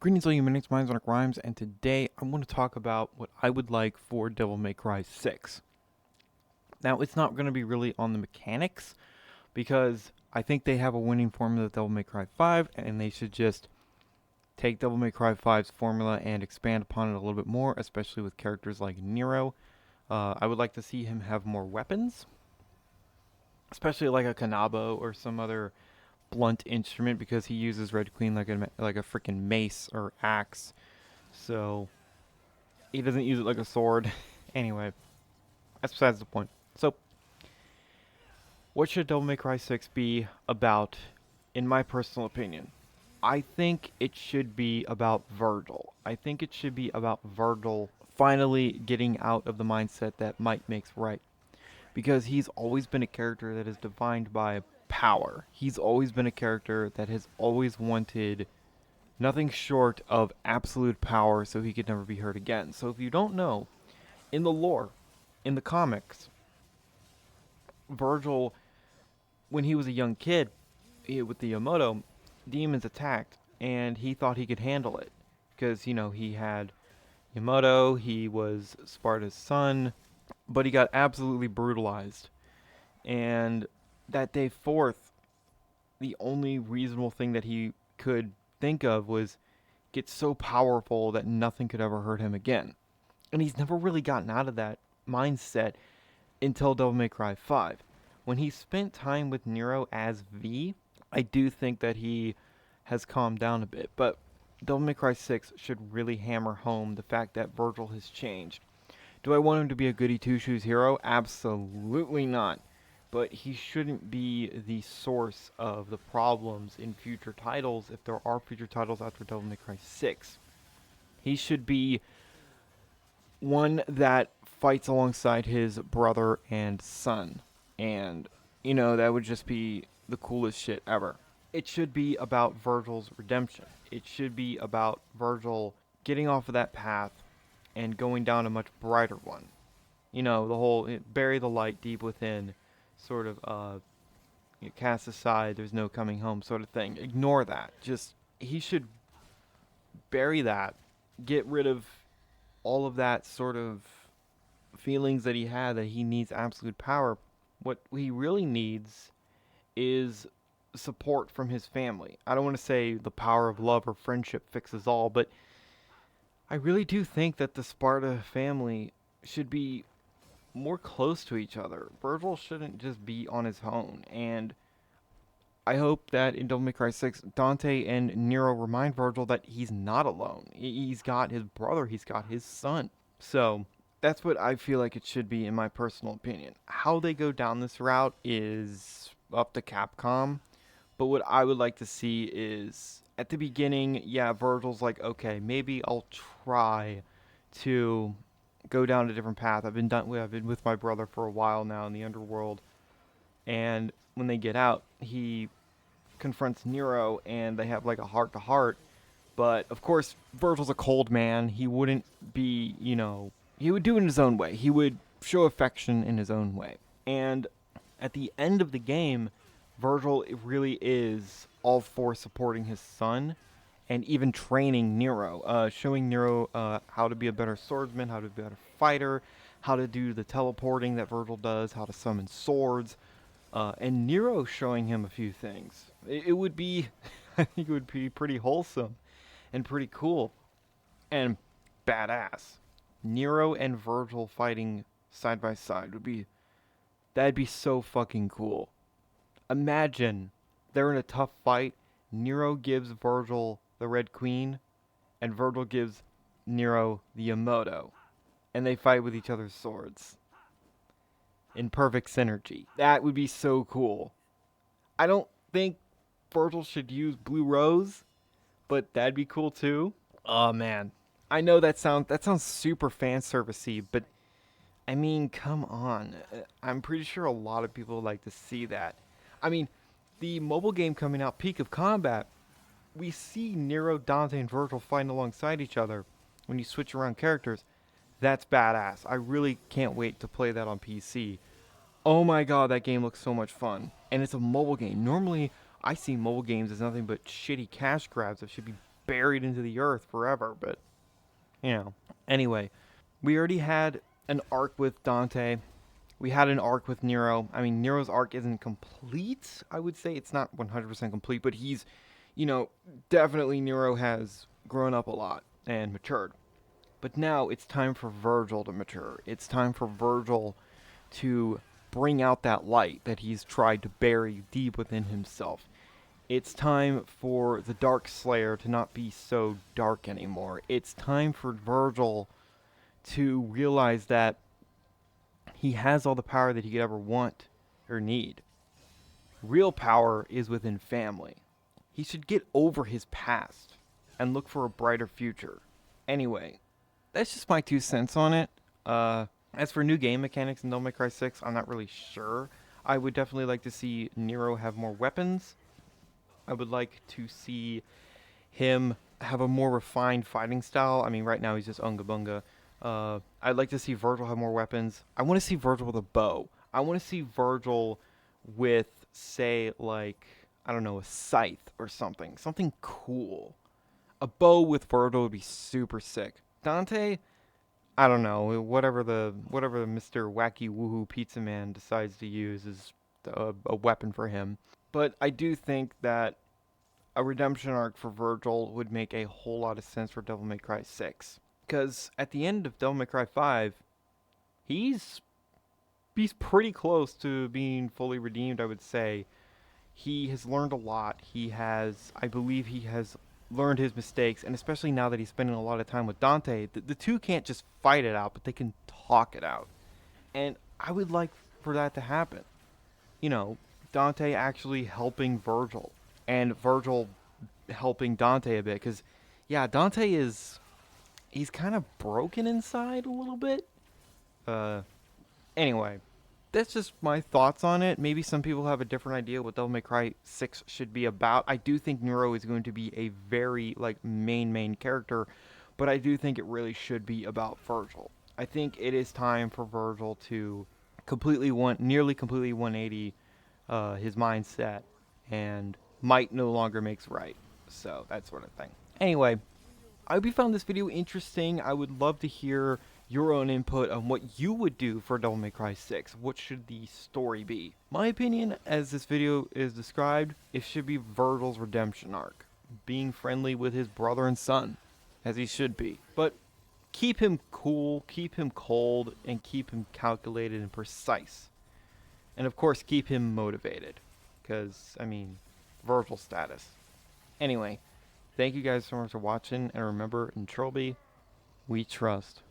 Greetings all you minutes, mine's Sonic Rhymes, and today I want to talk about what I would like for Devil May Cry 6. Now, it's not going to be really on the mechanics, because I think they have a winning formula with Devil May Cry 5, and they should just take Devil May Cry 5's formula and expand upon it a little bit more, especially with characters like Nero. I would like to see him have more weapons, especially like a Kanabo or some other blunt instrument, because he uses Red Queen like a freaking mace or axe. So he doesn't use it like a sword. Anyway, that's besides the point. So, what should Devil May Cry 6 be about, in my personal opinion? I think it should be about Virgil. I think it should be about Virgil finally getting out of the mindset that might makes right. Because he's always been a character that is defined by power. He's always been a character that has always wanted nothing short of absolute power so he could never be hurt again. So if you don't know, in the lore, in the comics, Virgil, when he was a young kid, with the Yamoto, demons attacked, and he thought he could handle it. Because, he had Yamoto, he was Sparta's son, but he got absolutely brutalized. And that day forth, the only reasonable thing that he could think of was get so powerful that nothing could ever hurt him again. And he's never really gotten out of that mindset until Devil May Cry 5. When he spent time with Nero as V, I do think that he has calmed down a bit. But Devil May Cry 6 should really hammer home the fact that Virgil has changed. Do I want him to be a goody two shoes hero? Absolutely not. But he shouldn't be the source of the problems in future titles if there are future titles after Devil May Cry 6. He should be one that fights alongside his brother and son. And, that would just be the coolest shit ever. It should be about Virgil's redemption. It should be about Virgil getting off of that path and going down a much brighter one. The whole bury the light deep within, sort of cast aside, there's no coming home sort of thing. Ignore that. Just, he should bury that, get rid of all of that sort of feelings that he had that he needs absolute power. What he really needs is support from his family. I don't want to say the power of love or friendship fixes all, but I really do think that the Sparta family should be more close to each other. Virgil shouldn't just be on his own, and I hope that in Devil May Cry 6, Dante and Nero remind Virgil that he's not alone. He's got his brother, he's got his son. So, that's what I feel like it should be, in my personal opinion. How they go down this route is up to Capcom, but what I would like to see is, at the beginning, yeah, Virgil's like, okay, maybe I'll try to go down a different path. I've been with my brother for a while now in the underworld, and when they get out, he confronts Nero, and they have like a heart to heart. But of course, Virgil's a cold man. He wouldn't be, he would do it in his own way. He would show affection in his own way. And at the end of the game, Virgil really is all for supporting his son and even training Nero, showing Nero how to be a better swordsman, how to be a better fighter, how to do the teleporting that Virgil does, how to summon swords, and Nero showing him a few things. It would be, I think it would be pretty wholesome and pretty cool and badass. Nero and Virgil fighting side by side that'd be so fucking cool. Imagine they're in a tough fight. Nero gives Virgil the Red Queen, and Virgil gives Nero the Yamoto, and they fight with each other's swords in perfect synergy. That would be so cool. I don't think Virgil should use Blue Rose, but that'd be cool too. Oh man, I know that sounds super fan servicey, but I mean, come on. I'm pretty sure a lot of people would like to see that. I mean, the mobile game coming out, Peak of Combat, we see Nero, Dante, and Virgil fighting alongside each other when you switch around characters. That's badass. I really can't wait to play that on PC. Oh my god, that game looks so much fun. And it's a mobile game. Normally, I see mobile games as nothing but shitty cash grabs that should be buried into the earth forever, but, you know. Anyway, we already had an arc with Dante. We had an arc with Nero. I mean, Nero's arc isn't complete, I would say. It's not 100% complete, but he's, definitely Nero has grown up a lot and matured. But now it's time for Virgil to mature. It's time for Virgil to bring out that light that he's tried to bury deep within himself. It's time for the Dark Slayer to not be so dark anymore. It's time for Virgil to realize that he has all the power that he could ever want or need. Real power is within family. He should get over his past and look for a brighter future. Anyway, that's just my 2 cents on it. As for new game mechanics in Devil May Cry 6, I'm not really sure. I would definitely like to see Nero have more weapons. I would like to see him have a more refined fighting style. I mean, right now he's just Unga Bunga. I'd like to see Virgil have more weapons. I want to see Virgil with a bow. I want to see Virgil with, say, like, I don't know, a scythe or something. Something cool. A bow with Virgil would be super sick. Dante, I don't know. Whatever Mr. Wacky Woohoo Pizza Man decides to use is a weapon for him. But I do think that a redemption arc for Virgil would make a whole lot of sense for Devil May Cry 6. Because at the end of Devil May Cry 5, he's pretty close to being fully redeemed, I would say. He has learned a lot. I believe he has learned his mistakes, and especially now that he's spending a lot of time with Dante, the two can't just fight it out, but they can talk it out. And I would like for that to happen. Dante actually helping Virgil, and Virgil helping Dante a bit, because, yeah, Dante he's kind of broken inside a little bit. Anyway, that's just my thoughts on it. Maybe some people have a different idea what Devil May Cry 6 should be about. I do think Nero is going to be a very, main character, but I do think it really should be about Virgil. I think it is time for Virgil to nearly completely 180 his mindset, and might no longer makes right. So, that sort of thing. Anyway, I hope you found this video interesting. I would love to hear your own input on what you would do for Devil May Cry 6. What should the story be? My opinion, as this video is described, it should be Virgil's redemption arc. Being friendly with his brother and son, as he should be. But keep him cool, keep him cold, and keep him calculated and precise. And of course, keep him motivated. Because, Virgil status. Anyway, thank you guys so much for watching, and remember, in Trilby, we trust.